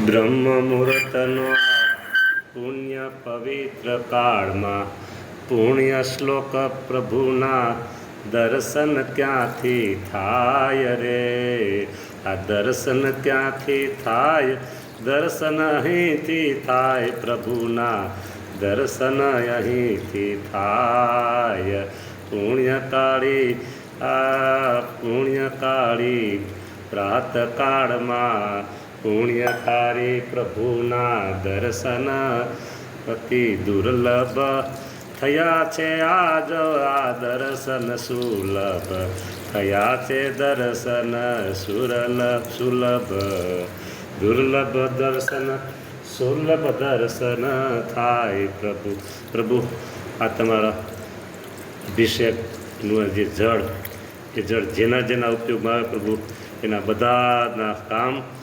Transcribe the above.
બ્રહ્મ મુહૂર્તનો પુણ્ય પવિત્ર કાળમાં પુણ્ય શ્લોક પ્રભુના દર્શન ક્યાંથી થાય રે? આ દર્શન ક્યાંથી થાય? દર્શન અહીંથી થાય, પ્રભુના દર્શન અહીંથી થાય. પુણ્યકાળી પુણ્યકાળી પ્રાતકાળમાં પુણ્યકારી પ્રભુના દર્શન અતિ દુર્લભ થયા છે. આજ આ દર્શન સુલભ થયા છે. દર્શન સુલભ દુર્લભ દર્શન સુલભ દર્શન થાય. પ્રભુ આ તમારા અભિષેકનું જે જળ, એ જળ જેના જેના ઉપયોગમાં આવે પ્રભુ, એના બધાના કામ